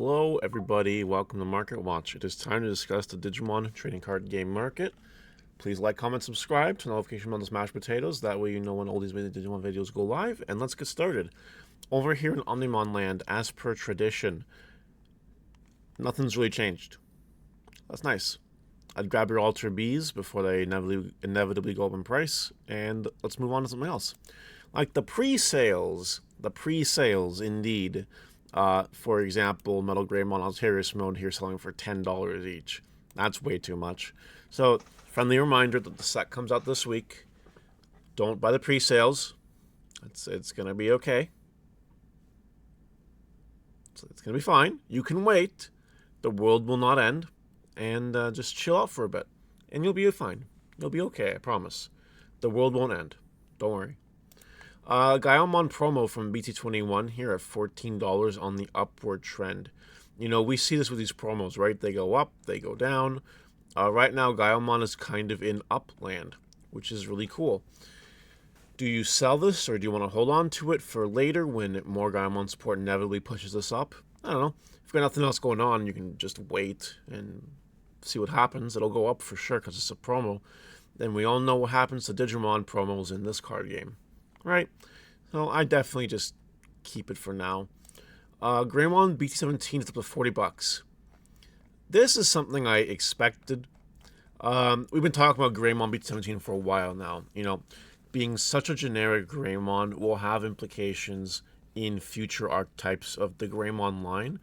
Hello everybody, welcome to Market Watch. It is time to discuss the Digimon trading card game market. Please like, comment, subscribe, turn notification on the mashed potatoes, that way you know when all these Digimon videos go live, and let's get started. Over here in Omnimon land, as per tradition, nothing's really changed. That's nice. I'd grab your Alter Bs before they inevitably go up in price, and let's move on to something else. Like the pre-sales indeed. For example, Metal Greymon on Turusmon here selling for $10 each. That's way too much. So, friendly reminder that the set comes out this week. Don't buy the pre-sales. It's gonna be okay. It's gonna be fine. You can wait. The world will not end. And just chill out for a bit. And you'll be fine. You'll be okay, I promise. The world won't end. Don't worry. Guyan Promo from BT21 here at $14 on the upward trend. You know, we see this with these promos, right? They go up, they go down. Right now, Guyan is kind of in upland, which is really cool. Do you sell this, or do you want to hold on to it for later when more Guyan support inevitably pushes this up? I don't know. If you've got nothing else going on, you can just wait and see what happens. It'll go up for sure because it's a promo. Then we all know what happens to Digimon promos in this card game. Right, so I definitely just keep it for now. Greymon BT15 is up to $40. This is something I expected. We've been talking about Greymon BT15 for a while now. You know, being such a generic Greymon will have implications in future archetypes of the Greymon line.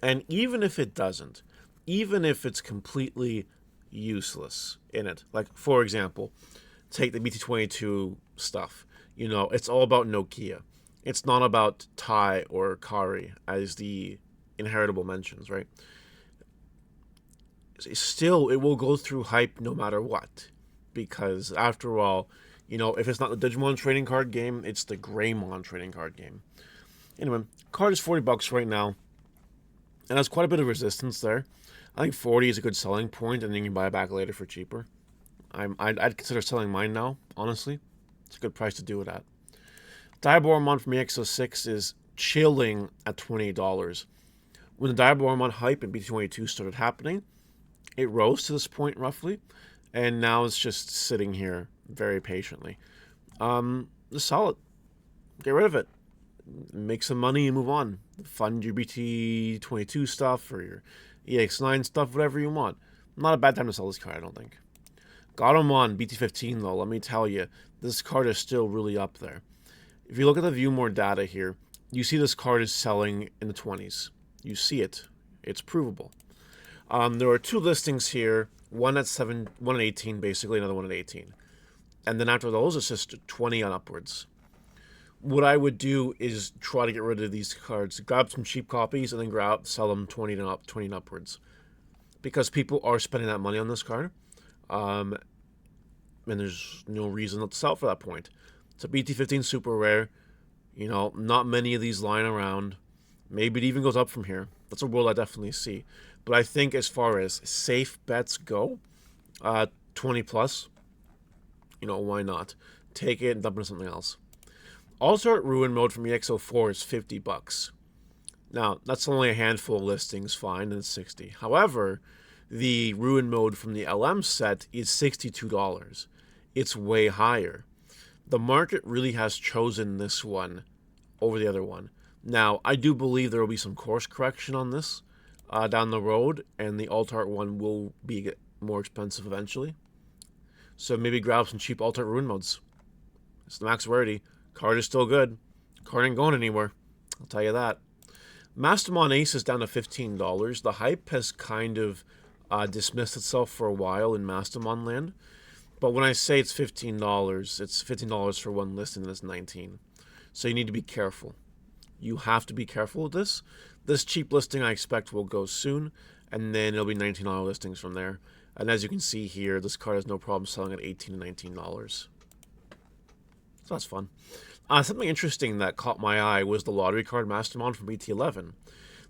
And even if it doesn't, even if it's completely useless in it, like, for example, take the BT22 stuff. You know, it's all about Nokia. It's not about Tai or Kari as the inheritable mentions, right? Still, it will go through hype no matter what. Because, after all, you know, if it's not the Digimon trading card game, it's the Greymon trading card game. Anyway, card is $40 right now. And has quite a bit of resistance there. I think 40 is a good selling point, and then you can buy it back later for cheaper. I'd consider selling mine now, honestly. It's a good price to do it at. Diaboromon from EXO6 is chilling at $28. When the Diaboromon hype in BT22 started happening, it rose to this point roughly, and now it's just sitting here very patiently. Just sell it. Get rid of it. Make some money and move on. Fund your BT22 stuff or your EX9 stuff, whatever you want. Not a bad time to sell this card, I don't think. Godamon BT15, though, let me tell you, this card is still really up there. If you look at the view more data here, you see this card is selling in the 20s. You see it. It's provable. There are two listings here, one at 18 basically, another one at 18. And then after those, it's just 20 on upwards. What I would do is try to get rid of these cards, grab some cheap copies, and then sell them 20 and upwards. Because people are spending that money on this card. And there's no reason not to sell for that point. It's a BT15 super rare. You know, not many of these lying around. Maybe it even goes up from here. That's a world I definitely see. But I think as far as safe bets go, 20 plus, you know, why not? Take it and dump it into something else. Alart Ruin Mode from EXO4 is $50. Now, that's only a handful of listings, fine, and it's 60. However, the Ruin Mode from the LM set is $62. It's way higher. The market really has chosen this one over the other one. Now, I do believe there will be some course correction on this down the road, and the Alart one will be more expensive eventually. So maybe grab some cheap Alart Ruin Modes. It's the max rarity. Card is still good. Card ain't going anywhere. I'll tell you that. Mastermon Ace is down to $15. The hype has kind of dismissed itself for a while in Mastermon land. But when I say it's $15, it's $15 for one listing and it's 19. So you need to be careful. You have to be careful with this. This cheap listing I expect will go soon, and then it'll be $19 listings from there. And as you can see here, this card has no problem selling at $18 and $19. So that's fun. Something interesting that caught my eye was the lottery card Mastermon from BT11.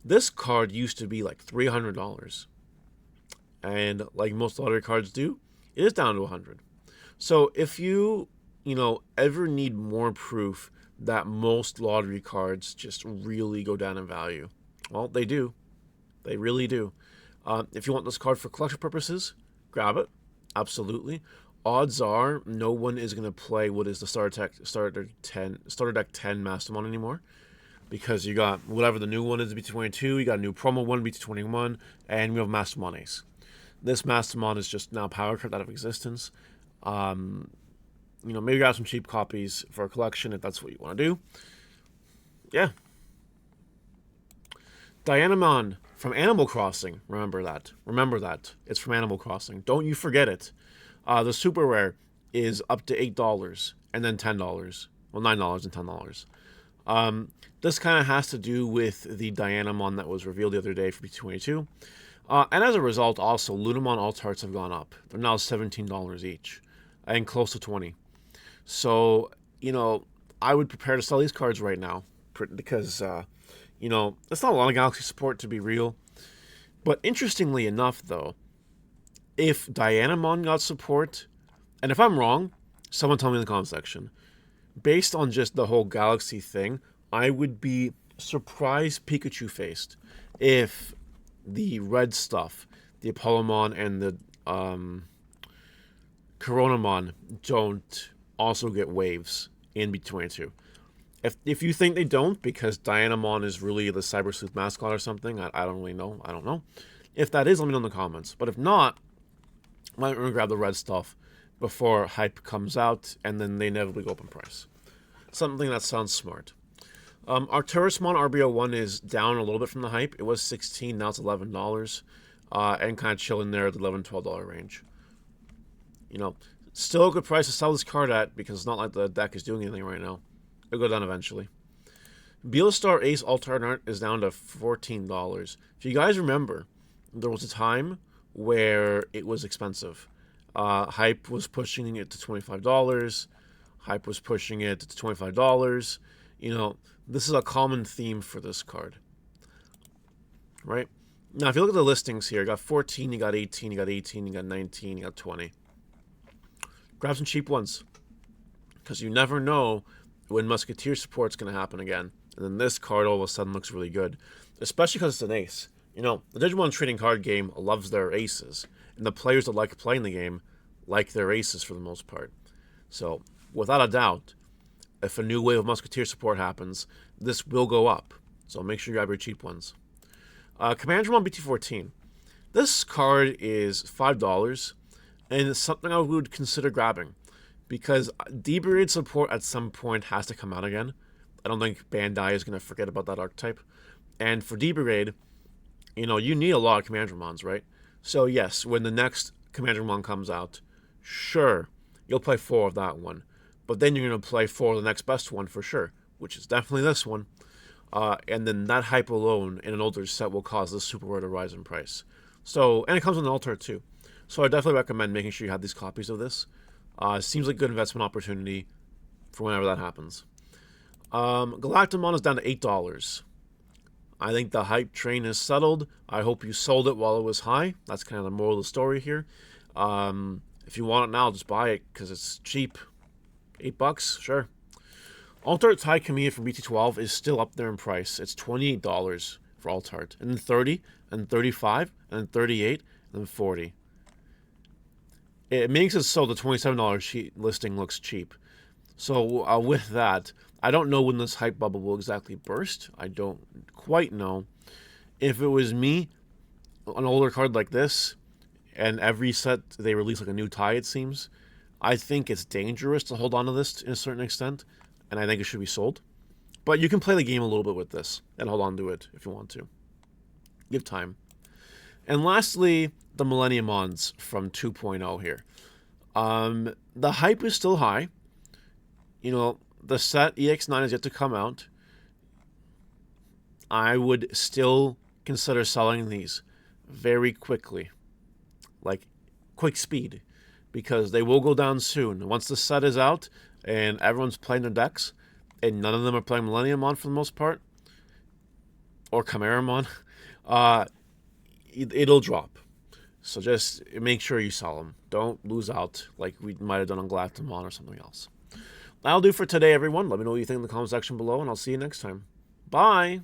This card used to be like $300. And like most lottery cards do, it is down to 100. So if you ever need more proof that most lottery cards just really go down in value, well, they do. They really do. If you want this card for collection purposes, grab it. Absolutely. Odds are no one is going to play what is the starter deck 10 Mastermon anymore, because you got whatever the new one is, BT22, you got a new promo one, BT21, and we have Mastermon Ace. This Mastermon is just now power crept out of existence. Maybe grab some cheap copies for a collection if that's what you want to do. Yeah. Dianamon from Animal Crossing. Remember that. Remember that. It's from Animal Crossing. Don't you forget it. The super rare is up to $8 and then $10. Well, $9 and $10. This kind of has to do with the Dianamon that was revealed the other day for B22. And as a result, also, Lunamon Altarts have gone up. They're now $17 each and close to $20. So, I would prepare to sell these cards right now because, it's not a lot of Galaxy support to be real. But interestingly enough, though, if Dianamon got support, and if I'm wrong, someone tell me in the comment section. Based on just the whole Galaxy thing, I would be surprised Pikachu-faced if the red stuff, the Apollomon and the Coronamon don't also get waves in B22. If you think they don't, because Dianamon is really the Cyber Sleuth mascot or something, I don't really know. I don't know. If that is, let me know in the comments. But if not, might want to grab the red stuff before hype comes out, and then they inevitably go up in price. Something that sounds smart. Our Turusmon RBO1 is down a little bit from the hype. It was $16, now it's $11, and kind of chilling there at the $11, $12 range. Still a good price to sell this card at, because it's not like the deck is doing anything right now. It'll go down eventually. Beelstar Ace Alternate Art is down to $14. If you guys remember, there was a time where it was expensive. Hype was pushing it to $25. Hype was pushing it to $25. This is a common theme for this card. Right? Now, if you look at the listings here, you got 14, you got 18, you got 18, you got 19, you got 20. Grab some cheap ones. Because you never know when Musketeer support's going to happen again. And then this card all of a sudden looks really good. Especially because it's an ace. The Digimon trading card game loves their aces. And the players that like playing the game like their aces for the most part. So, without a doubt, if a new wave of Musketeer support happens, this will go up. So make sure you grab your cheap ones. Commandromon BT15. This card is $5. And it's something I would consider grabbing. Because D-Breed support at some point has to come out again. I don't think Bandai is going to forget about that archetype. And for D-Brigade, you need a lot of Commandromons, right? So yes, when the next Commandromon comes out, sure, you'll play 4 of that one. But then you're going to play 4 of the next best one for sure, which is definitely this one. And then that hype alone in an older set will cause this super rare to rise in price. So, and it comes with an altar too. So I definitely recommend making sure you have these copies of this. Seems like a good investment opportunity for whenever that happens. Galactomon is down to $8. I think the hype train is settled. I hope you sold it while it was high. That's kind of the moral of the story here. If you want it now, just buy it because it's cheap. $8, sure. Altart Tai Kamiya from BT12 is still up there in price. It's $28 for Altart. And then 30, and 35, and then 38, and then 40. It makes it so the $27 listing looks cheap. So with that, I don't know when this hype bubble will exactly burst. I don't quite know. If it was me, an older card like this, and every set they release like a new tie, it seems, I think it's dangerous to hold on to this to a certain extent, and I think it should be sold. But you can play the game a little bit with this and hold on to it if you want to. Give time. And lastly, the Millenniumons from 2.0 here. The hype is still high. The set EX9 is yet to come out. I would still consider selling these very quickly. Like, quick speed. Because they will go down soon. Once the set is out and everyone's playing their decks, and none of them are playing Millenniumon for the most part, or Chimeramon, it'll drop. So just make sure you sell them. Don't lose out like we might have done on Galactomon or something else. That'll do for today, everyone. Let me know what you think in the comment section below, and I'll see you next time. Bye!